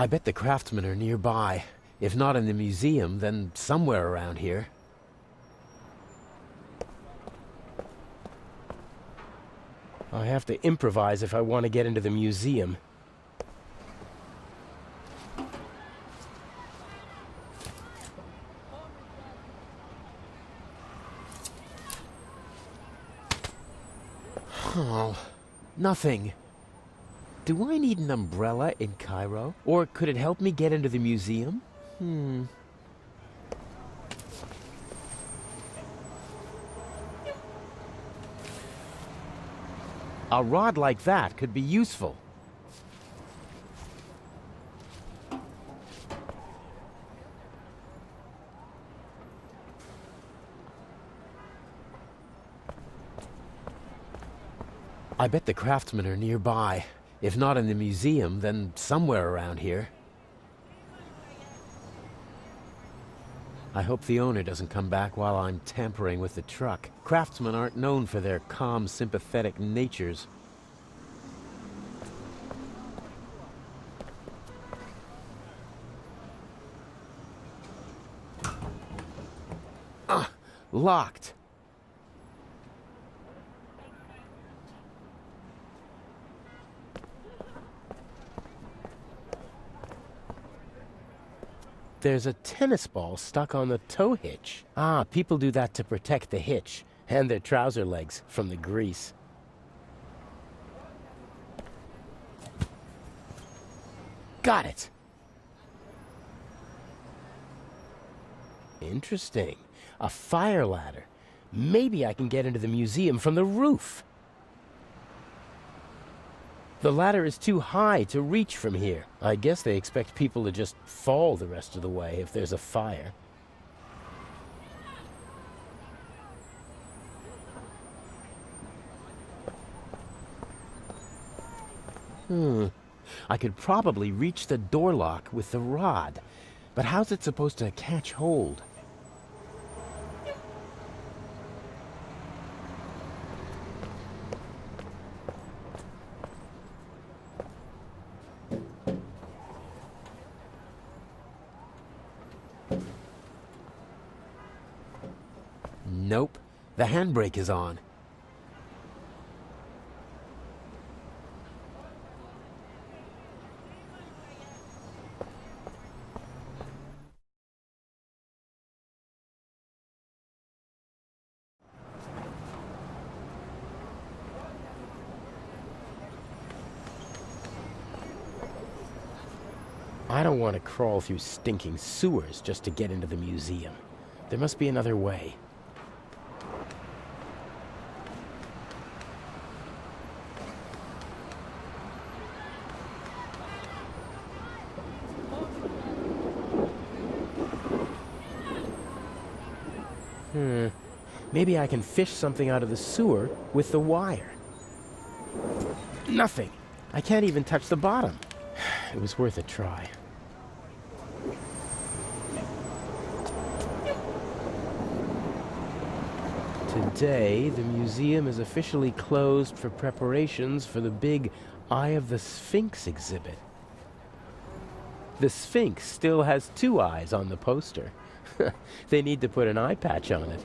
I bet the craftsmen are nearby. If not in the museum, then somewhere around here. I have to improvise if I want to get into the museum. Oh, nothing. Do I need an umbrella in Cairo? Or could it help me get into the museum? A rod like that could be useful. I bet the craftsmen are nearby. If not in the museum, then somewhere around here. I hope the owner doesn't come back while I'm tampering with the truck. Craftsmen aren't known for their calm, sympathetic natures. Locked. There's a tennis ball stuck on the tow hitch. Ah, people do that to protect the hitch and their trouser legs from the grease. Got it! Interesting. A fire ladder. Maybe I can get into the museum from the roof. The ladder is too high to reach from here. I guess they expect people to just fall the rest of the way if there's a fire. I could probably reach the door lock with the rod, but how's it supposed to catch hold? Nope. The handbrake is on. I don't want to crawl through stinking sewers just to get into the museum. There must be another way. Maybe I can fish something out of the sewer with the wire. Nothing. I can't even touch the bottom. It was worth a try. Today, the museum is officially closed for preparations for the big Eye of the Sphinx exhibit. The Sphinx still has 2 eyes on the poster. They need to put an eye patch on it.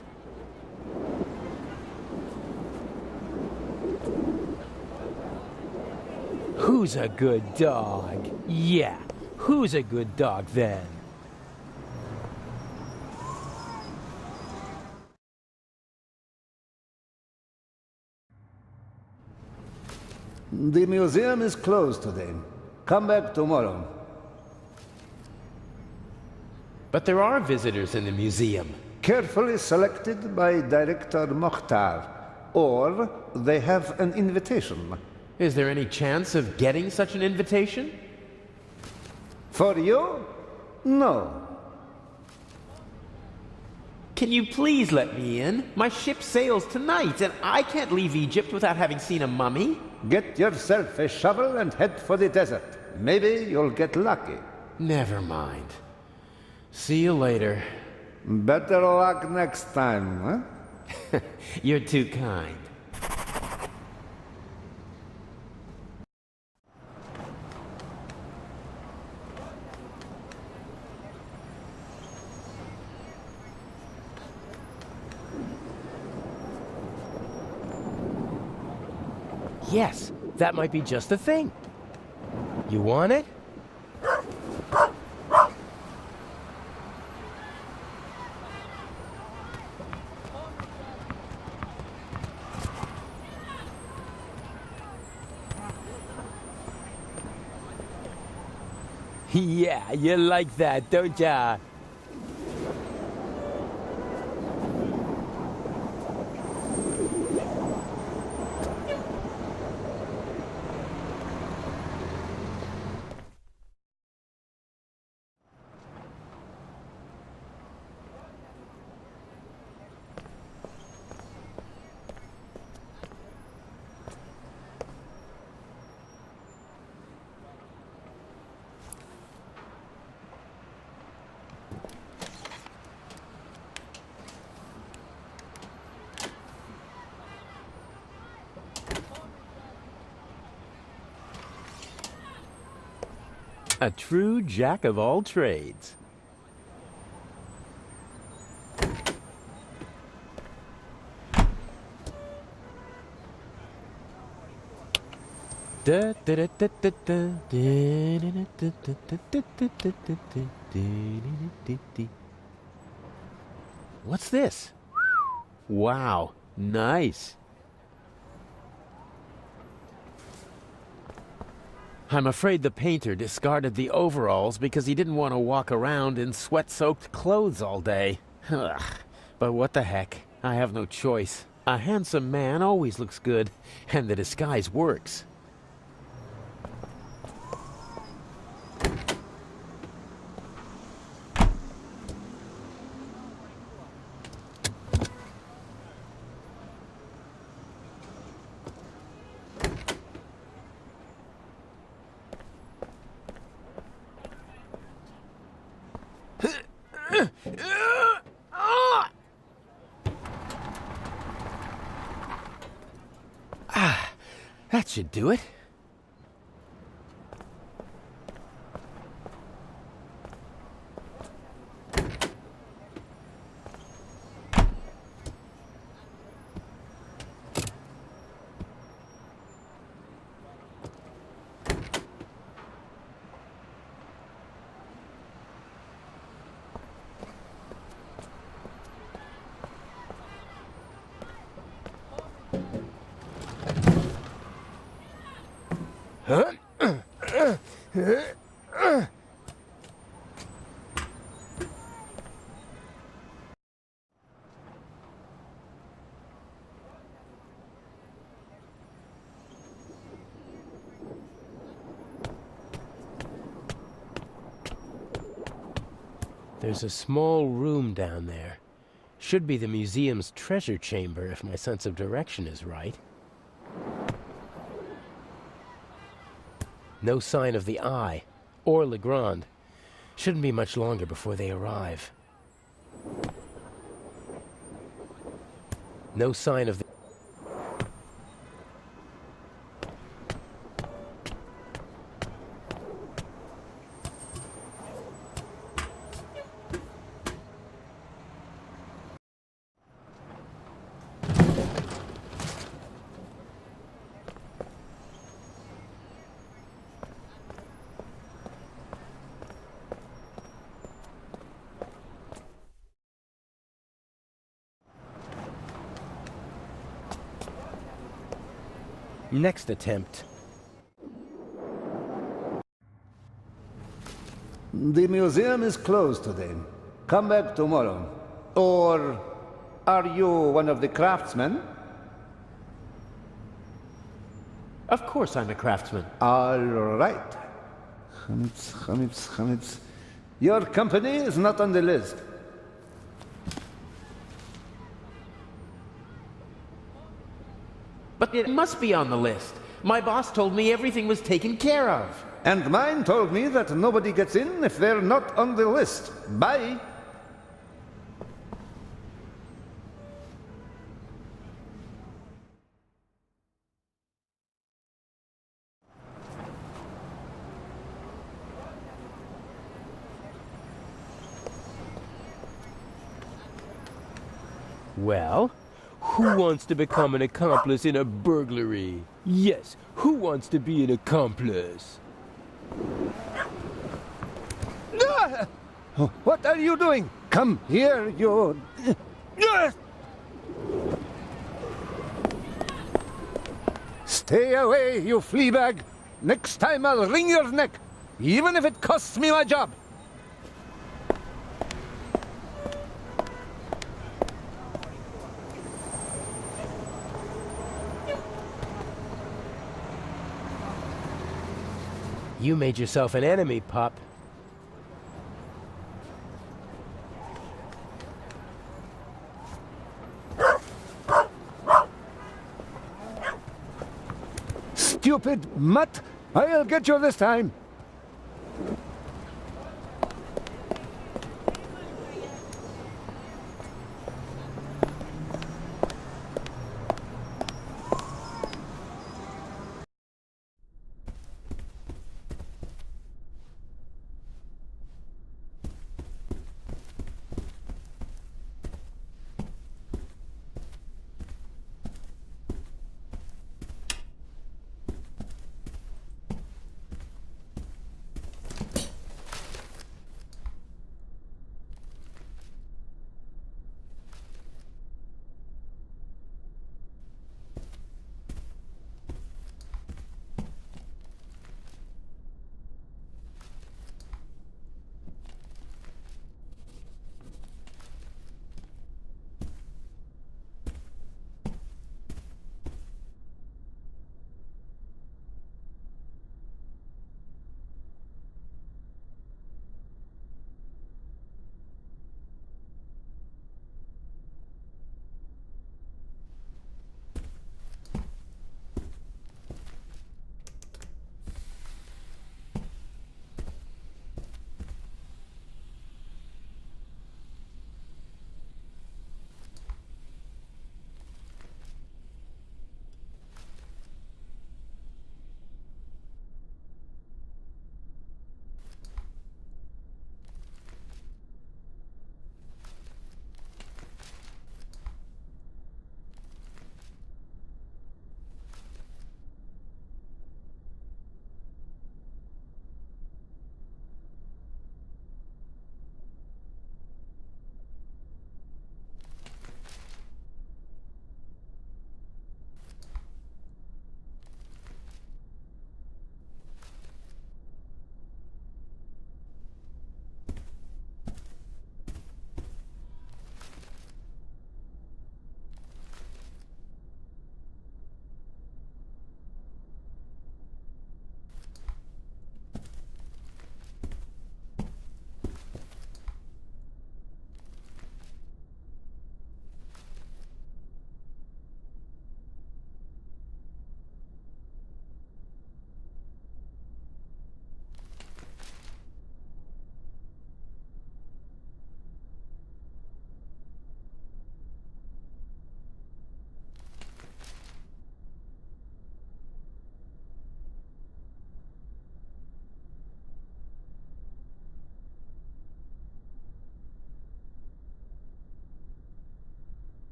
Who's a good dog? Yeah, who's a good dog then? The museum is closed today. Come back tomorrow. But there are visitors in the museum. Carefully selected by Director Mokhtar. Or they have an invitation. Is there any chance of getting such an invitation? For you? No. Can you please let me in? My ship sails tonight, and I can't leave Egypt without having seen a mummy. Get yourself a shovel and head for the desert. Maybe you'll get lucky. Never mind. See you later. Better luck next time, huh? You're too kind. Yes, that might be just the thing. You want it? Yeah, you like that, don't ya? A true jack of all trades. What's this? Wow, nice. I'm afraid the painter discarded the overalls because he didn't want to walk around in sweat-soaked clothes all day. Ugh. But what the heck? I have no choice. A handsome man always looks good, and the disguise works. That should do it. There's a small room down there. Should be the museum's treasure chamber if my sense of direction is right. No sign of the Eye or Legrand. Shouldn't be much longer before they arrive. No sign of the... Next attempt. The museum is closed today. Come back tomorrow. Or are you one of the craftsmen? Of course I'm a craftsman. All right. Chametz. Your company is not on the list. But it must be on the list. My boss told me everything was taken care of. And mine told me that nobody gets in if they're not on the list. Bye. Well, who wants to become an accomplice in a burglary? Yes, who wants to be an accomplice? Ah! Oh, what are you doing? Come here, you... Ah! Stay away, you flea bag. Next time I'll wring your neck, even if it costs me my job. You made yourself an enemy, pup. Stupid mutt! I'll get you this time.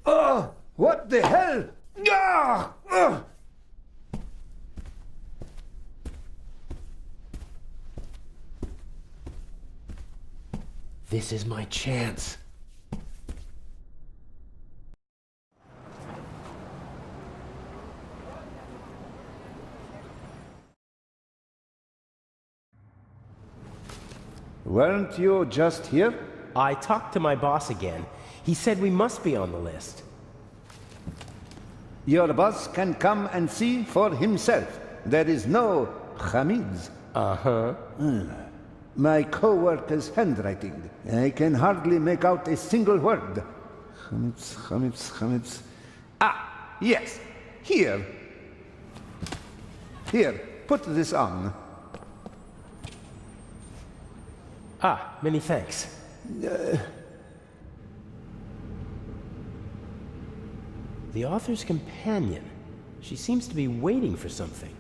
Oh, what the hell? Ah! Ugh! This is my chance. Weren't you just here? I talked to my boss again. He said we must be on the list. Your boss can come and see for himself. There is no Hamids. Uh-huh. My co-worker's handwriting. I can hardly make out a single word. Hamids. Ah, yes. Here. Here, put this on. Ah, many thanks. The author's companion. She seems to be waiting for something.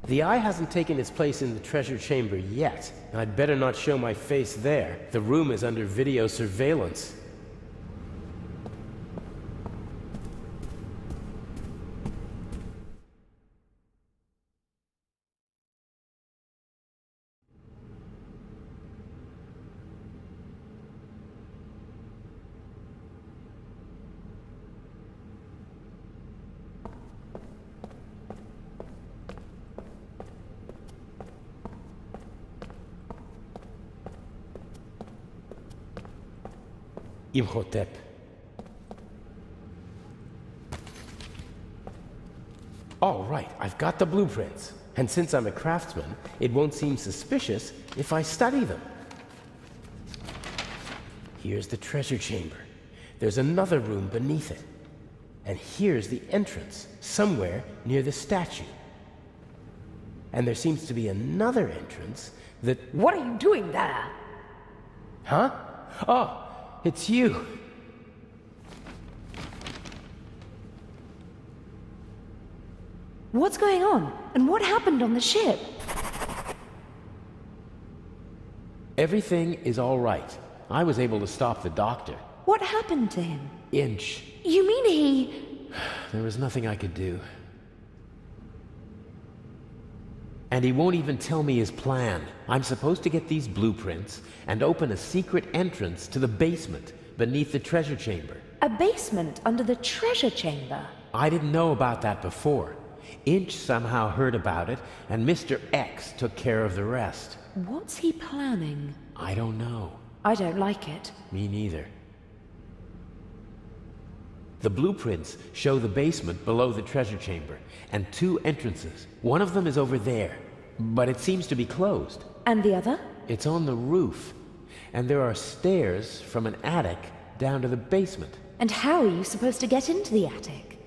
The eye hasn't taken its place in the treasure chamber yet. I'd better not show my face there. The room is under video surveillance. Imhotep. All right, I've got the blueprints. And since I'm a craftsman, it won't seem suspicious if I study them. Here's the treasure chamber. There's another room beneath it. And here's the entrance, somewhere near the statue. And there seems to be another entrance that... What are you doing there? Huh? Oh, it's you. What's going on? And what happened on the ship? Everything is all right. I was able to stop the doctor. What happened to him? Inch. You mean he... There was nothing I could do. And he won't even tell me his plan. I'm supposed to get these blueprints and open a secret entrance to the basement beneath the treasure chamber. A basement under the treasure chamber? I didn't know about that before. Inch somehow heard about it, and Mr. X took care of the rest. What's he planning? I don't know. I don't like it. Me neither. The blueprints show the basement below the treasure chamber, and two entrances. One of them is over there, but it seems to be closed. And the other? It's on the roof, and there are stairs from an attic down to the basement. And how are you supposed to get into the attic?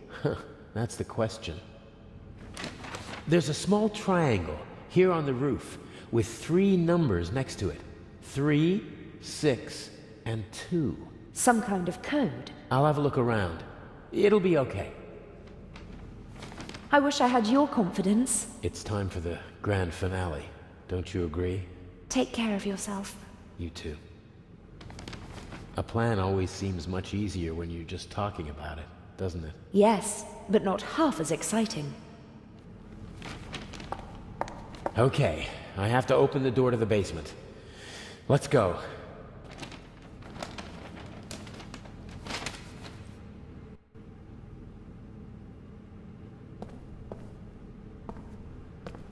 That's the question. There's a small triangle here on the roof with 3 numbers next to it. 3, 6, and 2. Some kind of code. I'll have a look around. It'll be okay. I wish I had your confidence. It's time for the grand finale. Don't you agree? Take care of yourself. You too. A plan always seems much easier when you're just talking about it, doesn't it? Yes, but not half as exciting. Okay, I have to open the door to the basement. Let's go.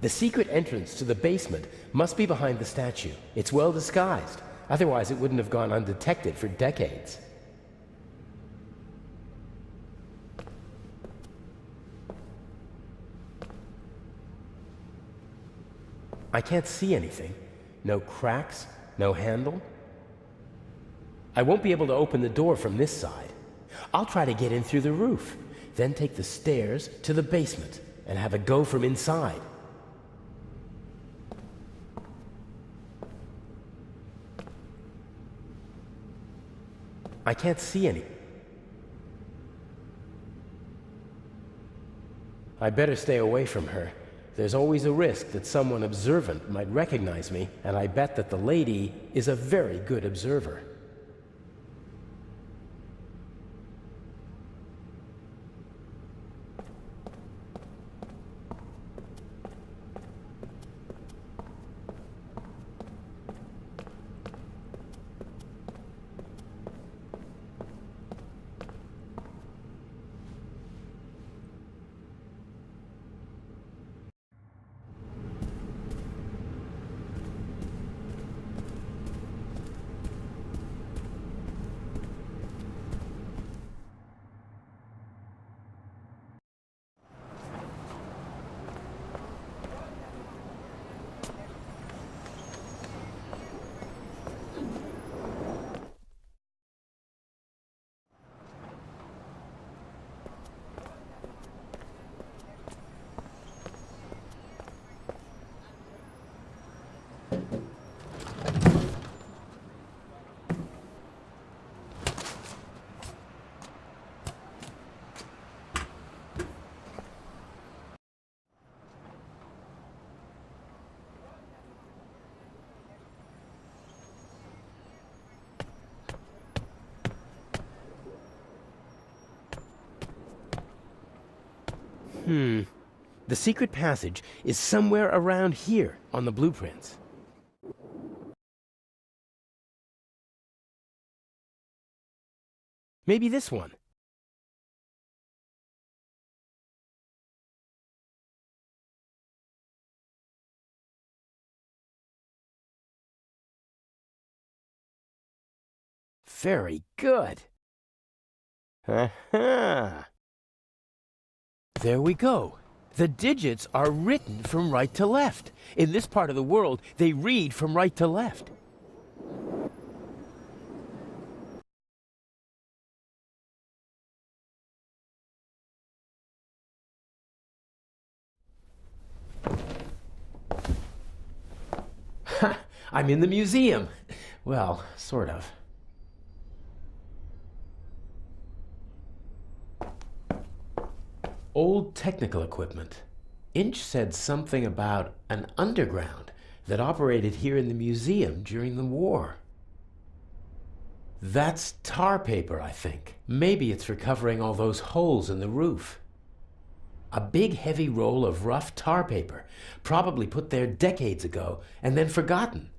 The secret entrance to the basement must be behind the statue. It's well disguised. Otherwise, it wouldn't have gone undetected for decades. I can't see anything. No cracks, no handle. I won't be able to open the door from this side. I'll try to get in through the roof, then take the stairs to the basement and have a go from inside. I can't see any. I better stay away from her. There's always a risk that someone observant might recognize me, and I bet that the lady is a very good observer. The secret passage is somewhere around here on the blueprints. Maybe this one. Very good. Aha! There we go. The digits are written from right to left. In this part of the world, they read from right to left. Ha! I'm in the museum. Well, sort of. Old technical equipment. Inch said something about an underground that operated here in the museum during the war. That's tar paper, I think. Maybe it's for covering all those holes in the roof. A big heavy roll of rough tar paper, probably put there decades ago and then forgotten.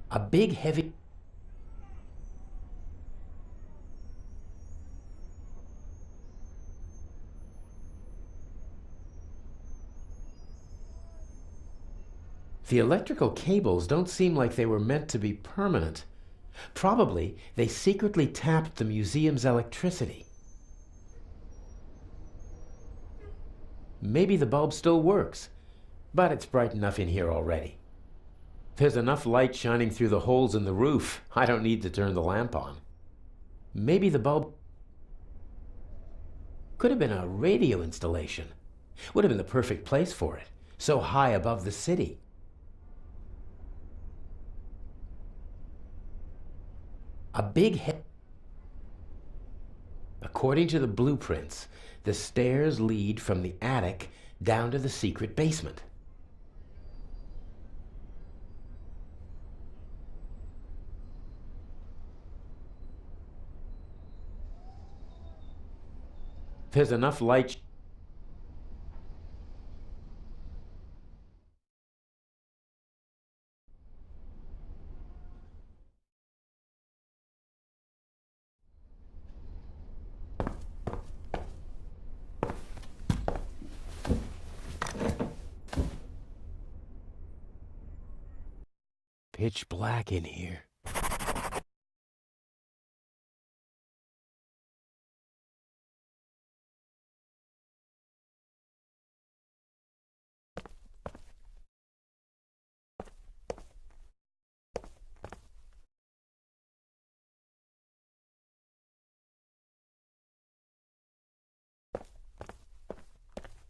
A big heavy... The electrical cables don't seem like they were meant to be permanent. Probably they secretly tapped the museum's electricity. Maybe the bulb still works, but it's bright enough in here already. There's enough light shining through the holes in the roof. I don't need to turn the lamp on. Maybe the bulb could have been a radio installation. Would have been the perfect place for it, so high above the city. A big head. According to the blueprints, the stairs lead from the attic down to the secret basement. There's enough light. Pitch black in here.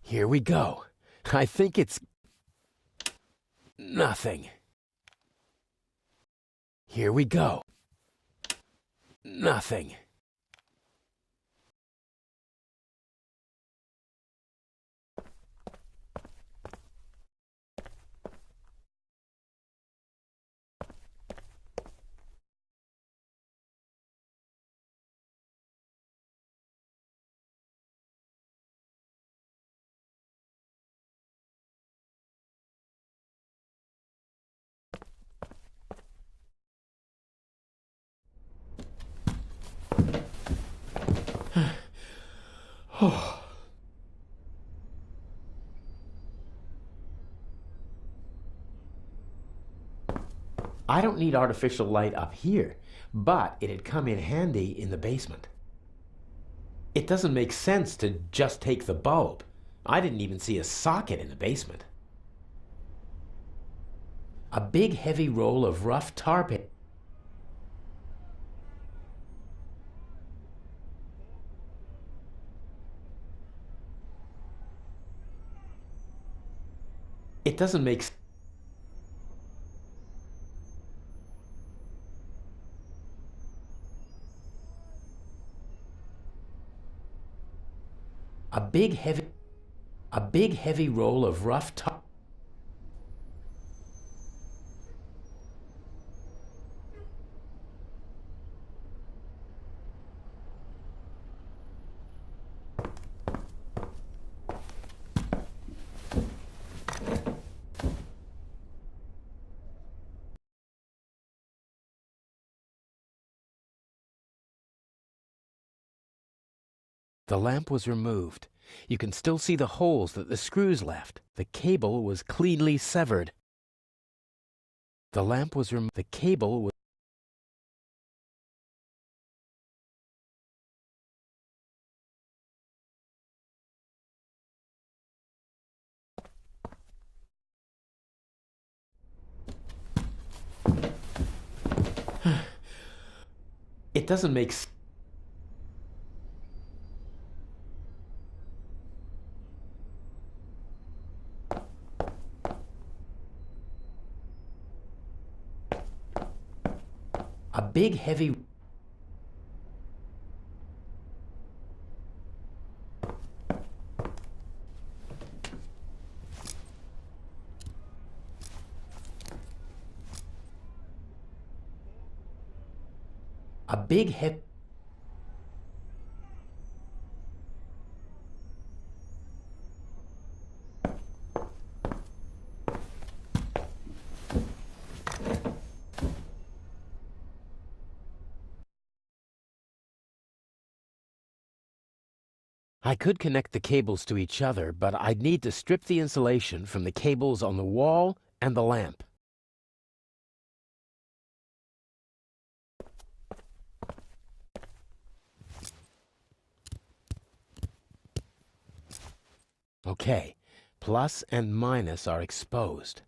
Here we go. I think it's nothing. Here we go. Nothing. Oh. I don't need artificial light up here, but it'd come in handy in the basement. It doesn't make sense to just take the bulb. I didn't even see a socket in the basement. A big heavy roll of rough tar paper. It doesn't make sense. A big heavy roll of rough tar. The lamp was removed. You can still see the holes that the screws left. The cable was cleanly severed. The lamp was removed. The cable was... It doesn't make sense. A big heavy... A big heavy... I could connect the cables to each other, but I'd need to strip the insulation from the cables on the wall and the lamp. Okay, plus and minus are exposed.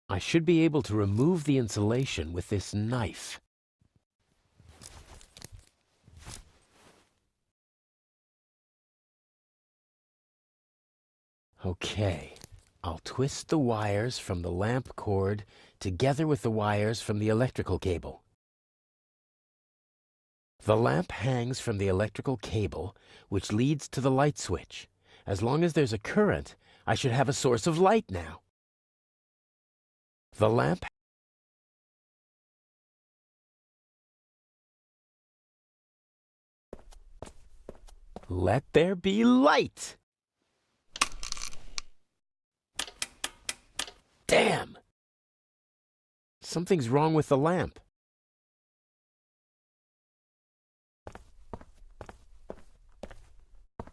I should be able to remove the insulation with this knife. Okay, I'll twist the wires from the lamp cord together with the wires from the electrical cable. The lamp hangs from the electrical cable, which leads to the light switch. As long as there's a current, I should have a source of light now. The lamp... Let there be light! Damn! Something's wrong with the lamp.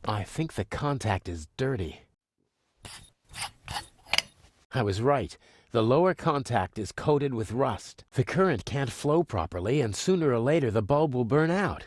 I think the contact is dirty. I was right. The lower contact is coated with rust. The current can't flow properly, and sooner or later the bulb will burn out.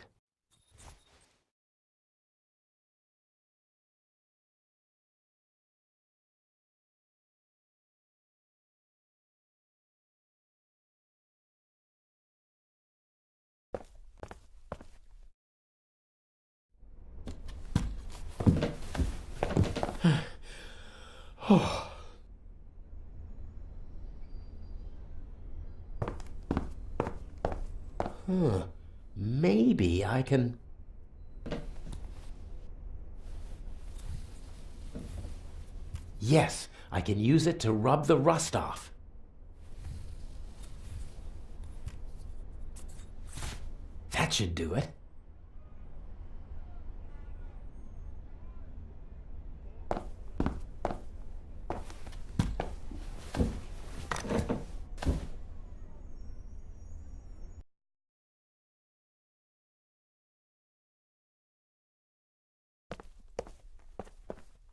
Oh. Maybe I can... Yes, I can use it to rub the rust off. That should do it.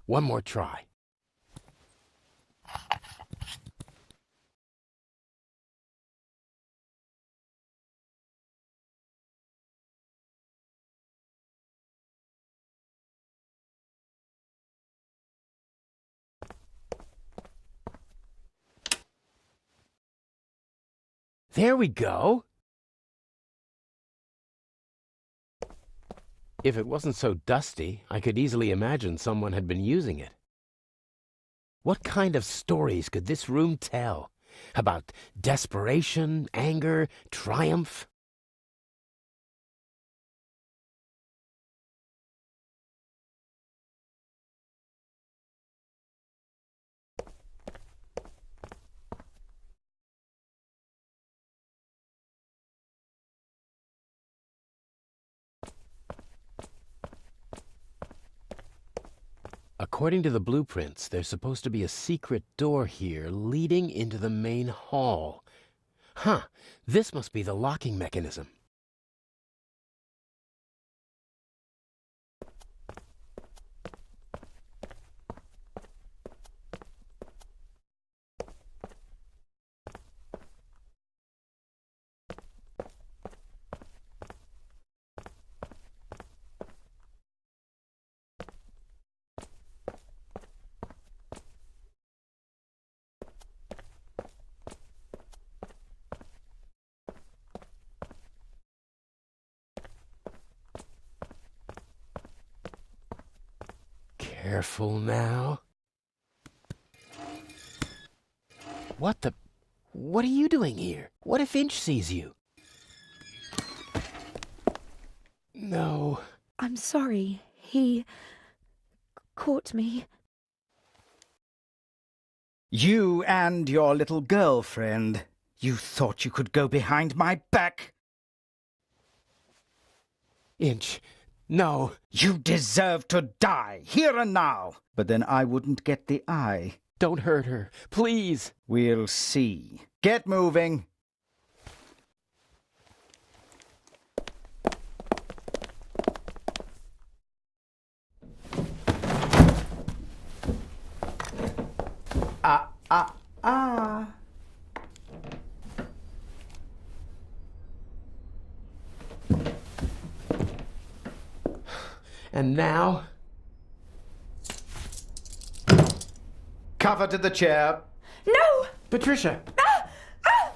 One more try. There we go. If it wasn't so dusty, I could easily imagine someone had been using it. What kind of stories could this room tell? About desperation, anger, triumph? According to the blueprints, there's supposed to be a secret door here leading into the main hall. Huh, this must be the locking mechanism. Careful now. What are you doing here? What if Inch sees you? No. I'm sorry. He caught me. You and your little girlfriend. You thought you could go behind my back? Inch, no. You deserve to die, here and now. But then I wouldn't get the eye. Don't hurt her, please. We'll see. Get moving. Ah. And now? Cover to the chair. No! Patricia!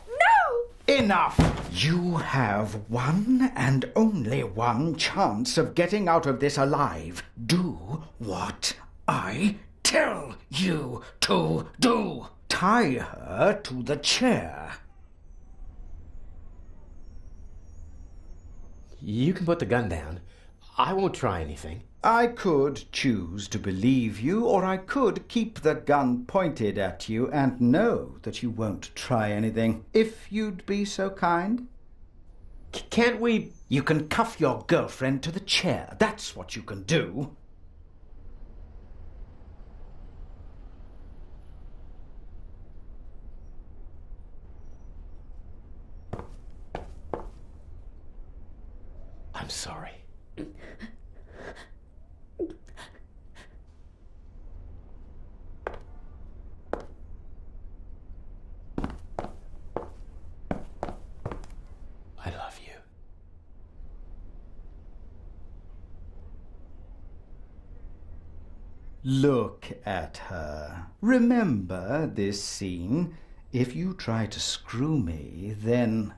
No! Enough! You have one and only one chance of getting out of this alive. Do what I tell you to do. Tie her to the chair. You can put the gun down. I won't try anything. I could choose to believe you, or I could keep the gun pointed at you and know that you won't try anything. If you'd be so kind. Can't we... You can cuff your girlfriend to the chair. That's what you can do. I'm sorry. I love you. Look at her. Remember this scene. If you try to screw me, then...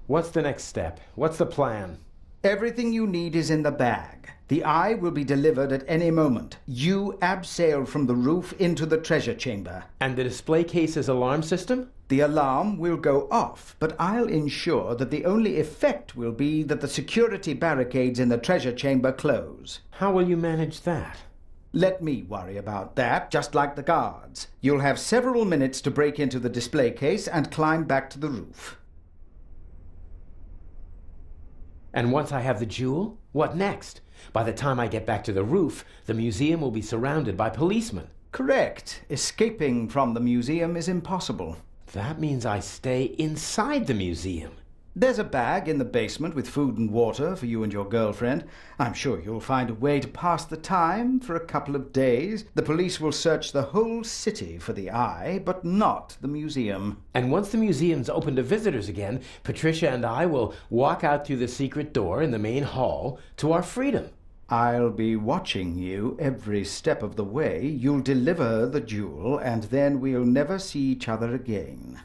What's the next step? What's the plan? Everything you need is in the bag. The eye will be delivered at any moment. You abseil from the roof into the treasure chamber. And the display case's alarm system? The alarm will go off, but I'll ensure that the only effect will be that the security barricades in the treasure chamber close. How will you manage that? Let me worry about that, just like the guards. You'll have several minutes to break into the display case and climb back to the roof. And once I have the jewel, what next? By the time I get back to the roof, the museum will be surrounded by policemen. Correct. Escaping from the museum is impossible. That means I stay inside the museum. There's a bag in the basement with food and water for you and your girlfriend. I'm sure you'll find a way to pass the time for a couple of days. The police will search the whole city for the eye, but not the museum. And once the museum's open to visitors again, Patricia and I will walk out through the secret door in the main hall to our freedom. I'll be watching you every step of the way. You'll deliver the jewel, and then we'll never see each other again.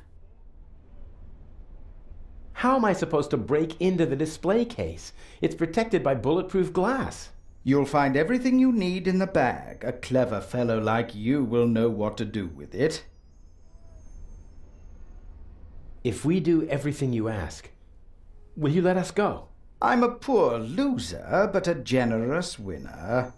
How am I supposed to break into the display case? It's protected by bulletproof glass. You'll find everything you need in the bag. A clever fellow like you will know what to do with it. If we do everything you ask, will you let us go? I'm a poor loser, but a generous winner.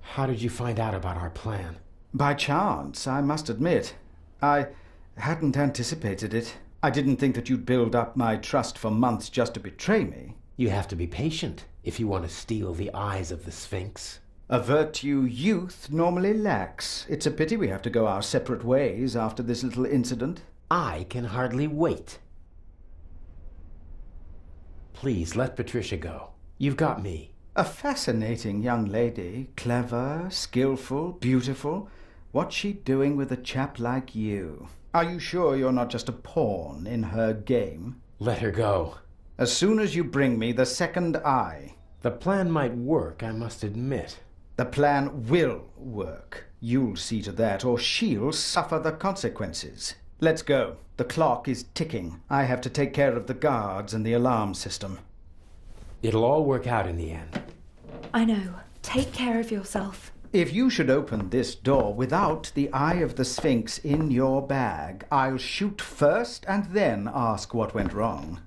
How did you find out about our plan? By chance, I must admit. I hadn't anticipated it. I didn't think that you'd build up my trust for months just to betray me. You have to be patient if you want to steal the eyes of the Sphinx. A virtue youth normally lacks. It's a pity we have to go our separate ways after this little incident. I can hardly wait. Please, let Patricia go. You've got me. A fascinating young lady. Clever, skillful, beautiful. What's she doing with a chap like you? Are you sure you're not just a pawn in her game? Let her go. As soon as you bring me the second eye. The plan might work, I must admit. The plan will work. You'll see to that, or she'll suffer the consequences. Let's go. The clock is ticking. I have to take care of the guards and the alarm system. It'll all work out in the end. I know. Take care of yourself. If you should open this door without the Eye of the Sphinx in your bag, I'll shoot first and then ask what went wrong.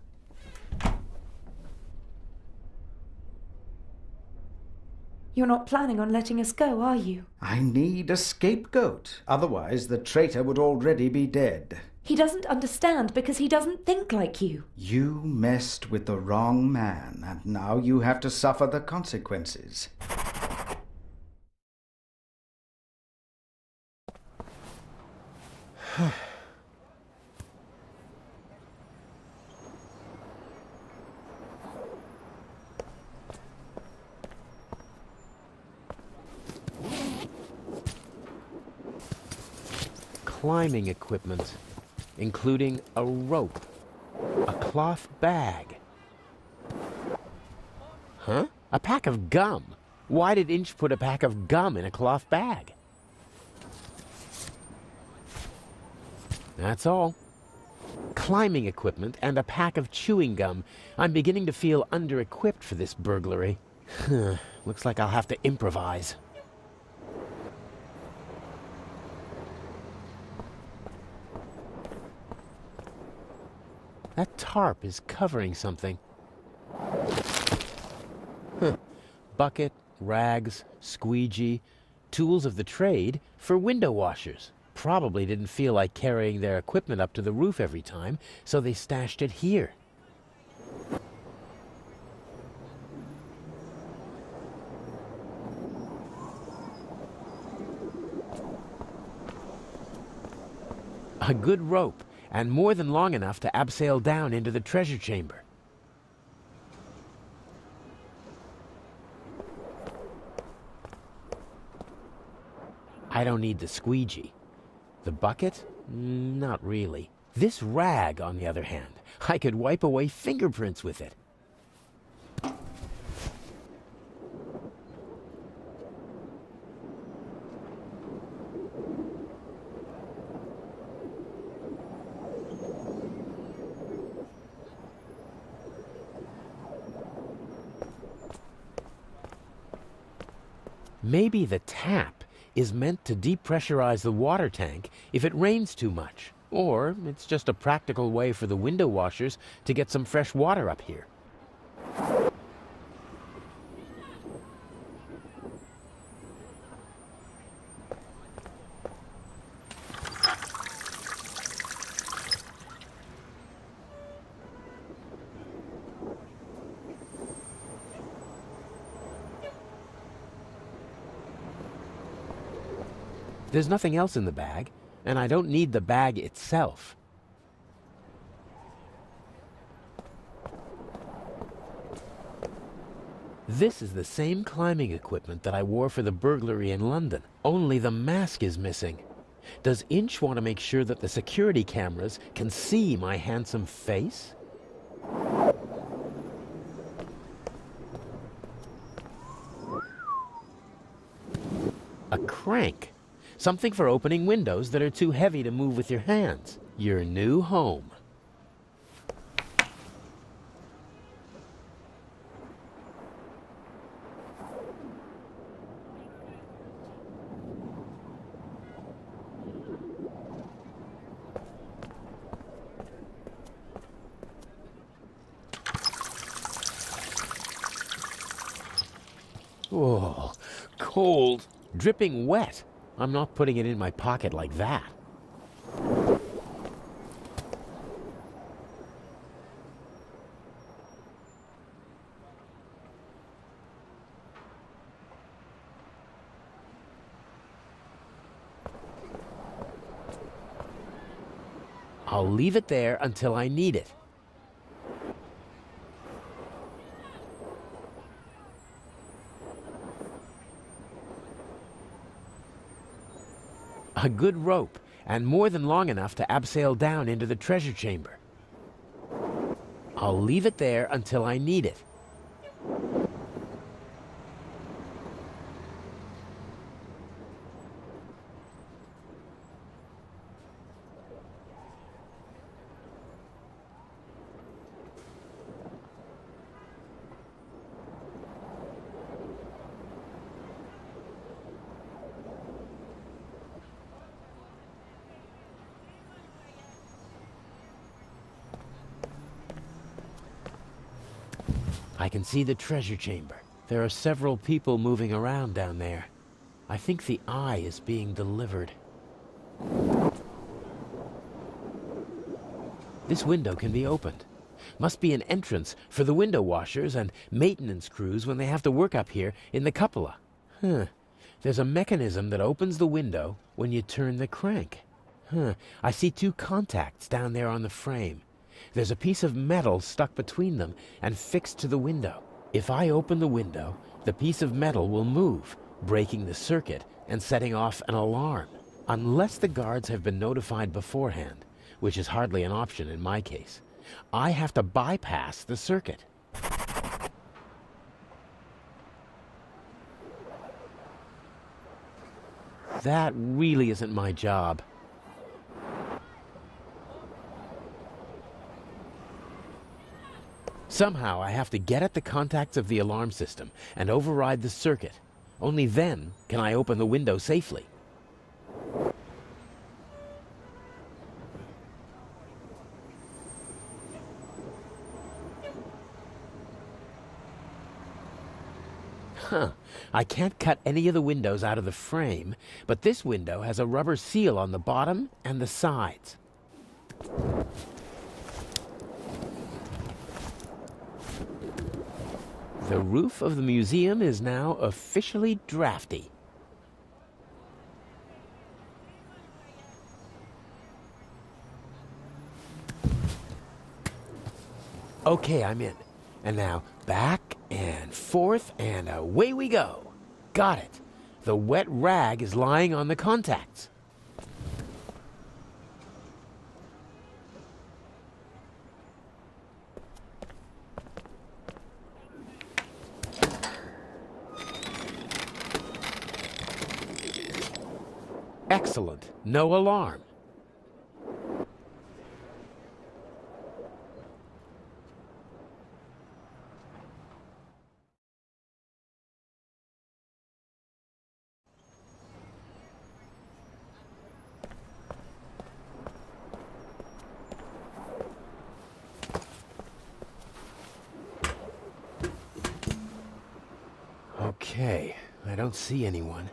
You're not planning on letting us go, are you? I need a scapegoat. Otherwise, the traitor would already be dead. He doesn't understand because he doesn't think like you. You messed with the wrong man, and now you have to suffer the consequences. Climbing equipment, including a rope, a cloth bag. Huh? A pack of gum? Why did Inch put a pack of gum in a cloth bag? That's all. Climbing equipment and a pack of chewing gum. I'm beginning to feel under-equipped for this burglary. Looks like I'll have to improvise. That tarp is covering something. Bucket, rags, squeegee, tools of the trade for window washers. Probably didn't feel like carrying their equipment up to the roof every time, so they stashed it here. A good rope, and more than long enough to abseil down into the treasure chamber. I don't need the squeegee. The bucket? Not really. This rag, on the other hand, I could wipe away fingerprints with it. Maybe the tap is meant to depressurize the water tank if it rains too much. Or it's just a practical way for the window washers to get some fresh water up here. There's nothing else in the bag, and I don't need the bag itself. This is the same climbing equipment that I wore for the burglary in London, only the mask is missing. Does Inch want to make sure that the security cameras can see my handsome face? A crank. Something for opening windows that are too heavy to move with your hands. Your new home. Oh, cold, dripping wet. I'm not putting it in my pocket like that. I'll leave it there until I need it. A good rope, and more than long enough to abseil down into the treasure chamber. I'll leave it there until I need it. I can see the treasure chamber. There are several people moving around down there. I think the eye is being delivered. This window can be opened. Must be an entrance for the window washers and maintenance crews when they have to work up here in the cupola. There's a mechanism that opens the window when you turn the crank. I see two contacts down there on the frame. There's a piece of metal stuck between them and fixed to the window. If I open the window, the piece of metal will move, breaking the circuit and setting off an alarm. Unless the guards have been notified beforehand, which is hardly an option in my case, I have to bypass the circuit. That really isn't my job. Somehow I have to get at the contacts of the alarm system and override the circuit. Only then can I open the window safely. I can't cut any of the windows out of the frame, but this window has a rubber seal on the bottom and the sides. The roof of the museum is now officially drafty. Okay, I'm in. And now back and forth and away we go. Got it. The wet rag is lying on the contacts. Excellent. No alarm. Okay, I don't see anyone.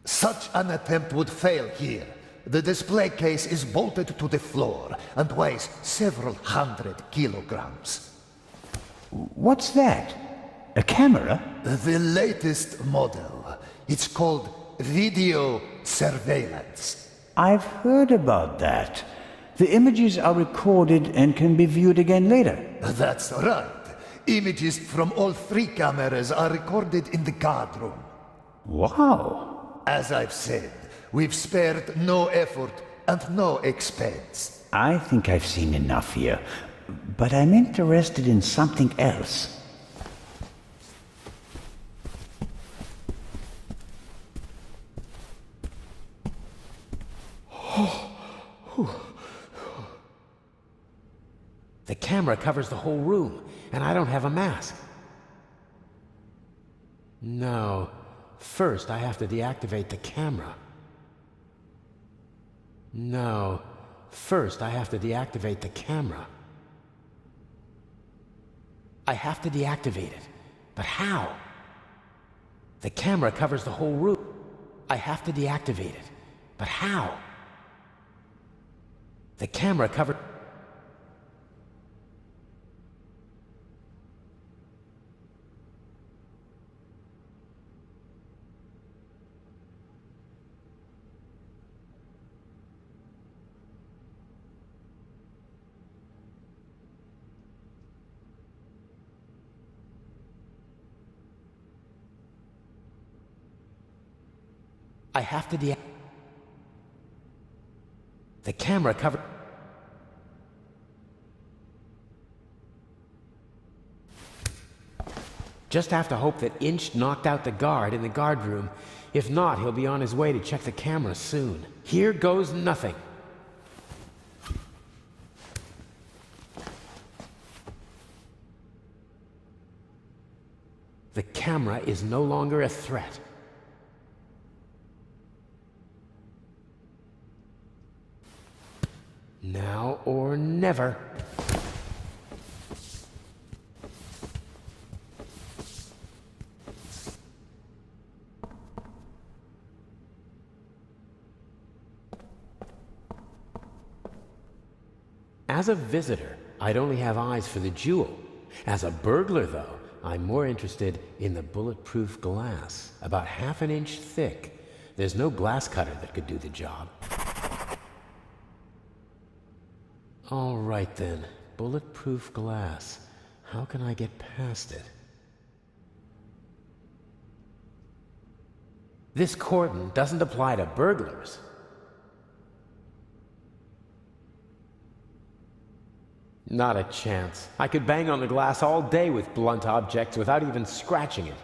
Such an attempt would fail here. The display case is bolted to the floor and weighs several hundred kilograms. What's that? A camera? The latest model. It's called video surveillance. I've heard about that. The images are recorded and can be viewed again later. That's right. Images from all three cameras are recorded in the guard room. Wow. As I've said, we've spared no effort and no expense. I think I've seen enough here, but I'm interested in something else. The camera covers the whole room, and I don't have a mask. No. First, I have to deactivate the camera. No. First, I have to deactivate the camera. I have to deactivate it. But how? The camera covers the whole room. I have to deactivate it. But how? The camera covered... I have to The camera covered... Just have to hope that Inch knocked out the guard in the guard room. If not, he'll be on his way to check the camera soon. Here goes nothing. The camera is no longer a threat. Now or never. As a visitor, I'd only have eyes for the jewel. As a burglar, though, I'm more interested in the bulletproof glass, about half an inch thick. There's no glass cutter that could do the job. All right then, bulletproof glass. How can I get past it? This cordon doesn't apply to burglars. Not a chance. I could bang on the glass all day with blunt objects without even scratching it.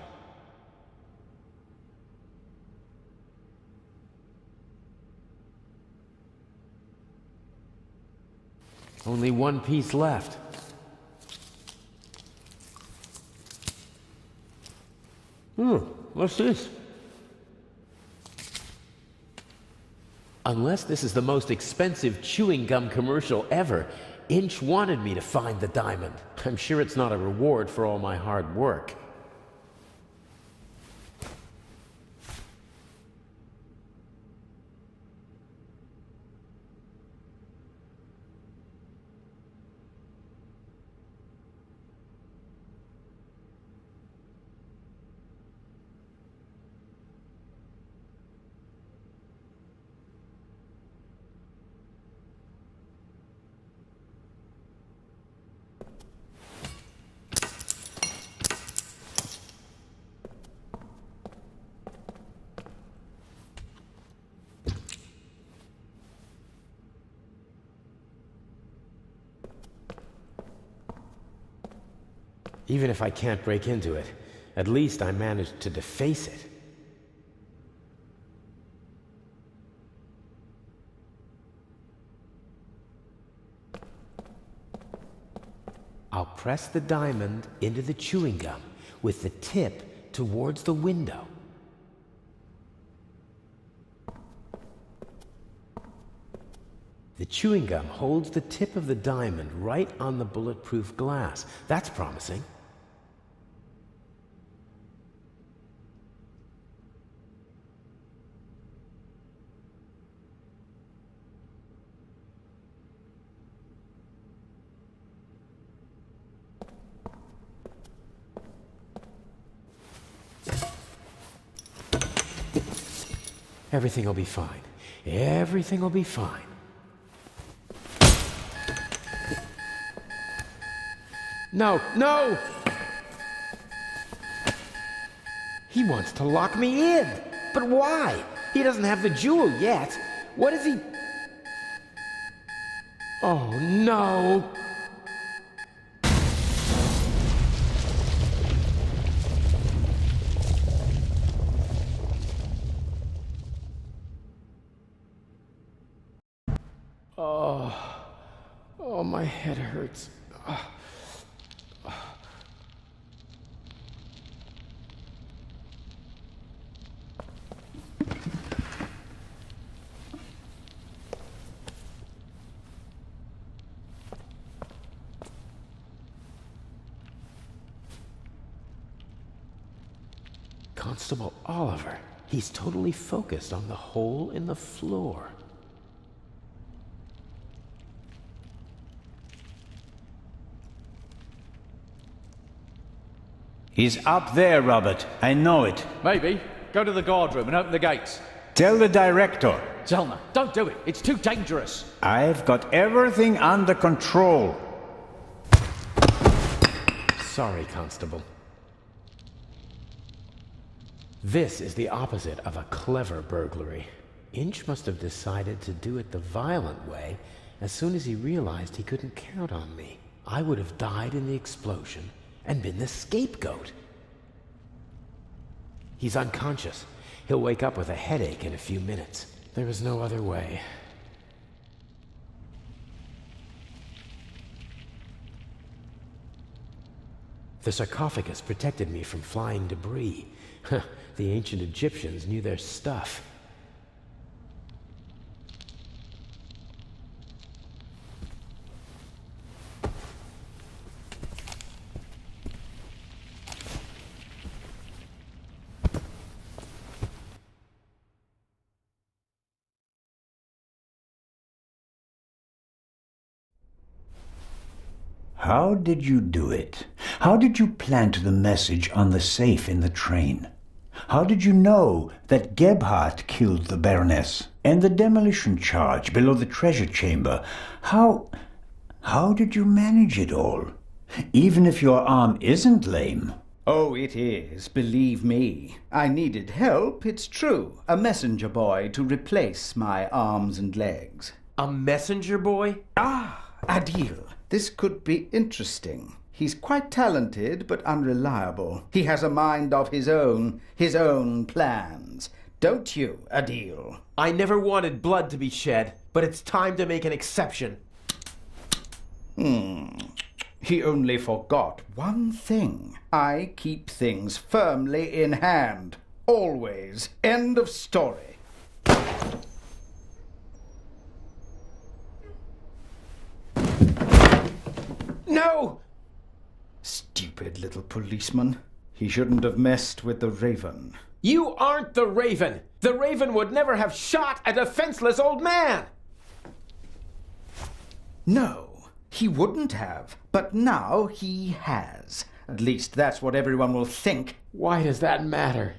Only one piece left. What's this? Unless this is the most expensive chewing gum commercial ever, Inch wanted me to find the diamond. I'm sure it's not a reward for all my hard work. Even if I can't break into it, at least I managed to deface it. I'll press the diamond into the chewing gum with the tip towards the window. The chewing gum holds the tip of the diamond right on the bulletproof glass. That's promising. Everything will be fine. Everything will be fine. No, no! He wants to lock me in. But why? He doesn't have the jewel yet. What is he... Oh, no! Oh, my head hurts. Constable Oliver. He's totally focused on the hole in the floor. He's up there, Robert. I know it. Maybe. Go to the guard room and open the gates. Tell the director. Zellner, don't do it. It's too dangerous. I've got everything under control. Sorry, Constable. This is the opposite of a clever burglary. Inch must have decided to do it the violent way as soon as he realized he couldn't count on me. I would have died in the explosion and been the scapegoat. He's unconscious. He'll wake up with a headache in a few minutes. There was no other way. The sarcophagus protected me from flying debris. The ancient Egyptians knew their stuff. How did you do it? How did you plant the message on the safe in the train? How did you know that Gebhardt killed the Baroness? And the demolition charge below the treasure chamber? How did you manage it all? Even if your arm isn't lame. Oh, it is, believe me. I needed help, it's true. A messenger boy to replace my arms and legs. A messenger boy? Ah, Adil. This could be interesting. He's quite talented, but unreliable. He has a mind of his own plans. Don't you, Adil? I never wanted blood to be shed, but it's time to make an exception. He only forgot one thing. I keep things firmly in hand. Always. End of story. No! Stupid little policeman. He shouldn't have messed with the Raven. You aren't the Raven! The Raven would never have shot a defenseless old man! No, he wouldn't have. But now he has. At least that's what everyone will think. Why does that matter?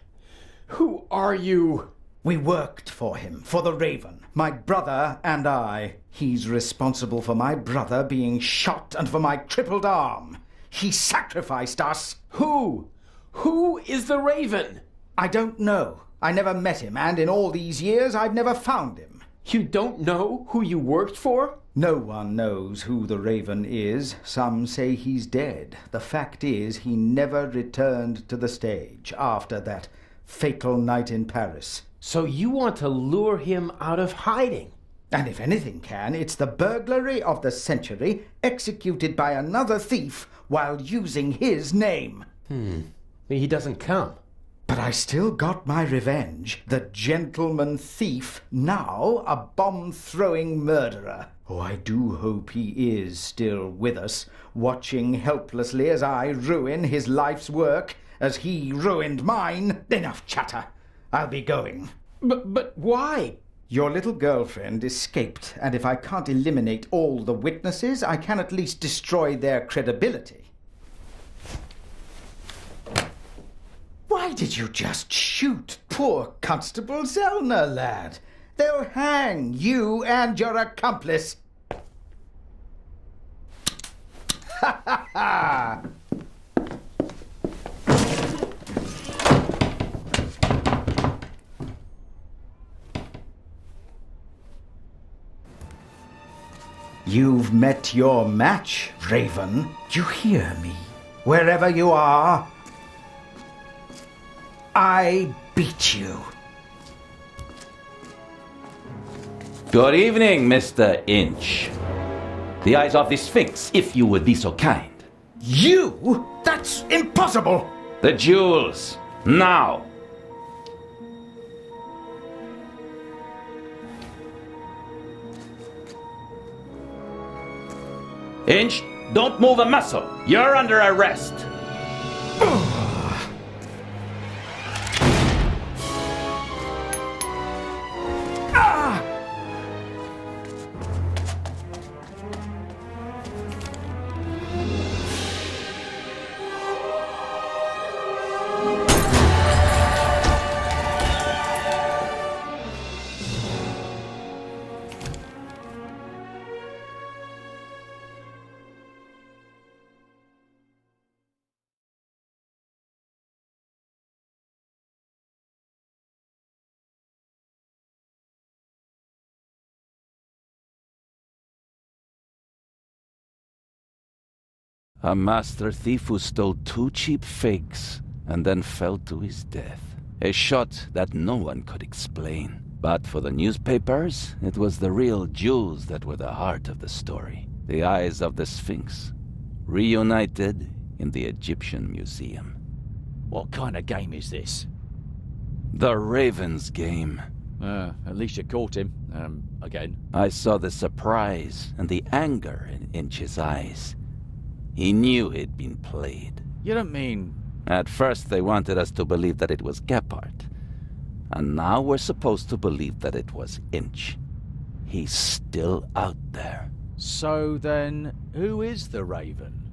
Who are you? We worked for him, for the Raven, my brother and I. He's responsible for my brother being shot and for my crippled arm. He sacrificed us. Who? Who is the Raven? I don't know. I never met him, and in all these years I've never found him. You don't know who you worked for? No one knows who the Raven is. Some say he's dead. The fact is, he never returned to the stage after that fatal night in Paris. So you want to lure him out of hiding? And if anything can, it's the burglary of the century executed by another thief while using his name. He doesn't come. But I still got my revenge. The gentleman thief, now a bomb-throwing murderer. Oh, I do hope he is still with us, watching helplessly as I ruin his life's work, as he ruined mine. Enough chatter. I'll be going. But why? Your little girlfriend escaped, and if I can't eliminate all the witnesses, I can at least destroy their credibility. Why did you just shoot poor Constable Zellner, lad? They'll hang you and your accomplice. Ha ha ha! You've met your match, Raven. You hear me? Wherever you are, I beat you. Good evening, Mr. Inch. The eyes of the Sphinx, if you would be so kind. You? That's impossible! The jewels, now! Inch, don't move a muscle. You're under arrest. A master thief who stole 2 cheap figs and then fell to his death. A shot that no one could explain. But for the newspapers, it was the real jewels that were the heart of the story. The eyes of the Sphinx, reunited in the Egyptian Museum. What kind of game is this? The Raven's game. At least you caught him. Again. I saw the surprise and the anger in Inch's eyes. He knew he'd been played. You don't mean... At first they wanted us to believe that it was Gephardt. And now we're supposed to believe that it was Inch. He's still out there. So then, who is the Raven?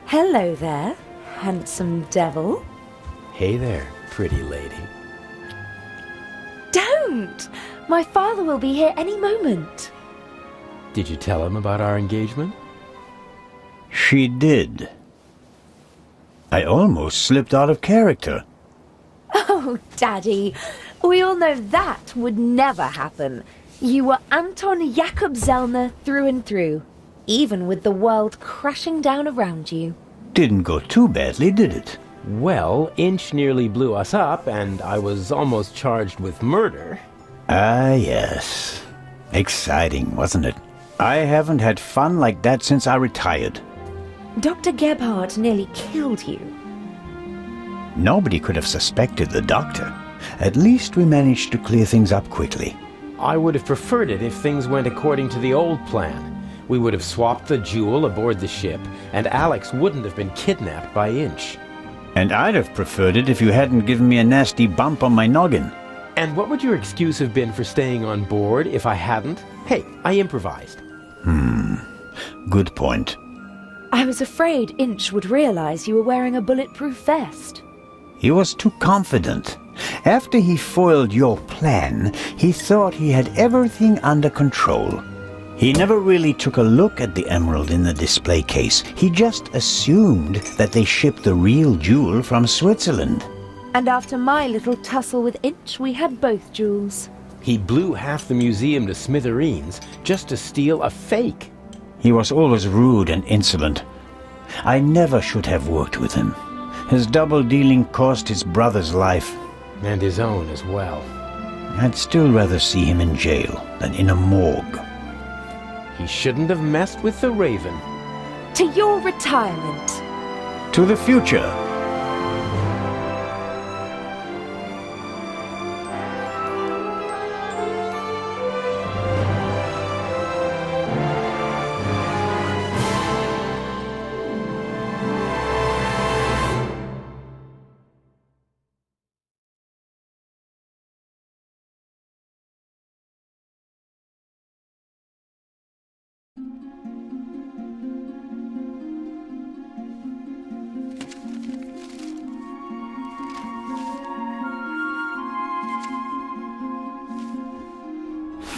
Hello there, handsome devil. Hey there, pretty lady. Don't! My father will be here any moment. Did you tell him about our engagement? She did. I almost slipped out of character. Oh, Daddy, we all know that would never happen. You were Anton Jakob Zellner through and through, even with the world crashing down around you. Didn't go too badly, did it? Well, Inch nearly blew us up, and I was almost charged with murder. Ah, yes. Exciting, wasn't it? I haven't had fun like that since I retired. Dr. Gebhardt nearly killed you. Nobody could have suspected the doctor. At least we managed to clear things up quickly. I would have preferred it if things went according to the old plan. We would have swapped the jewel aboard the ship, and Alex wouldn't have been kidnapped by Inch. And I'd have preferred it if you hadn't given me a nasty bump on my noggin. And what would your excuse have been for staying on board if I hadn't? Hey, I improvised. Good point. I was afraid Inch would realize you were wearing a bulletproof vest. He was too confident. After he foiled your plan, he thought he had everything under control. He never really took a look at the emerald in the display case. He just assumed that they shipped the real jewel from Switzerland. And after my little tussle with Inch, we had both jewels. He blew half the museum to smithereens just to steal a fake. He was always rude and insolent. I never should have worked with him. His double-dealing cost his brother's life. And his own as well. I'd still rather see him in jail than in a morgue. He shouldn't have messed with the Raven. To your retirement. To the future.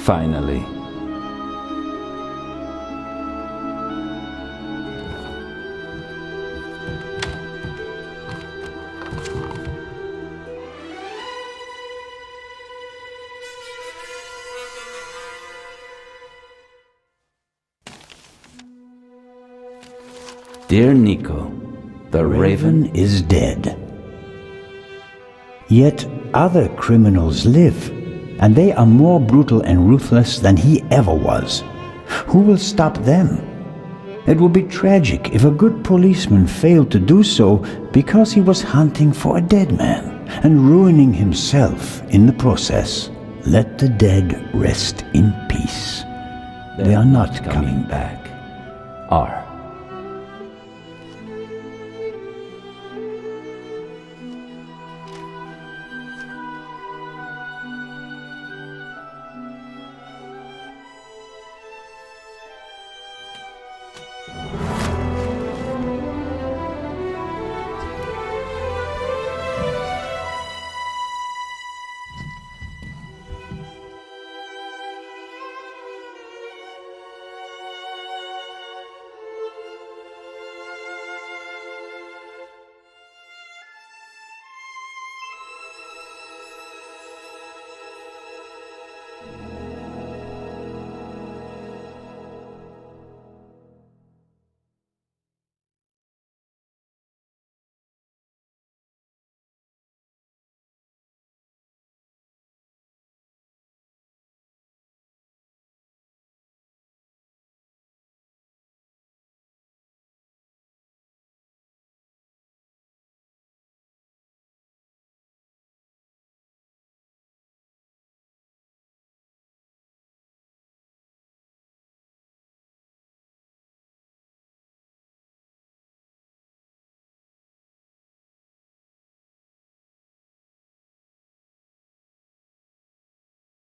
Finally. Dear Nico, the Raven is dead. Yet other criminals live, and they are more brutal and ruthless than he ever was. Who will stop them? It would be tragic if a good policeman failed to do so because he was hunting for a dead man and ruining himself in the process. Let the dead rest in peace. They are not coming back. are.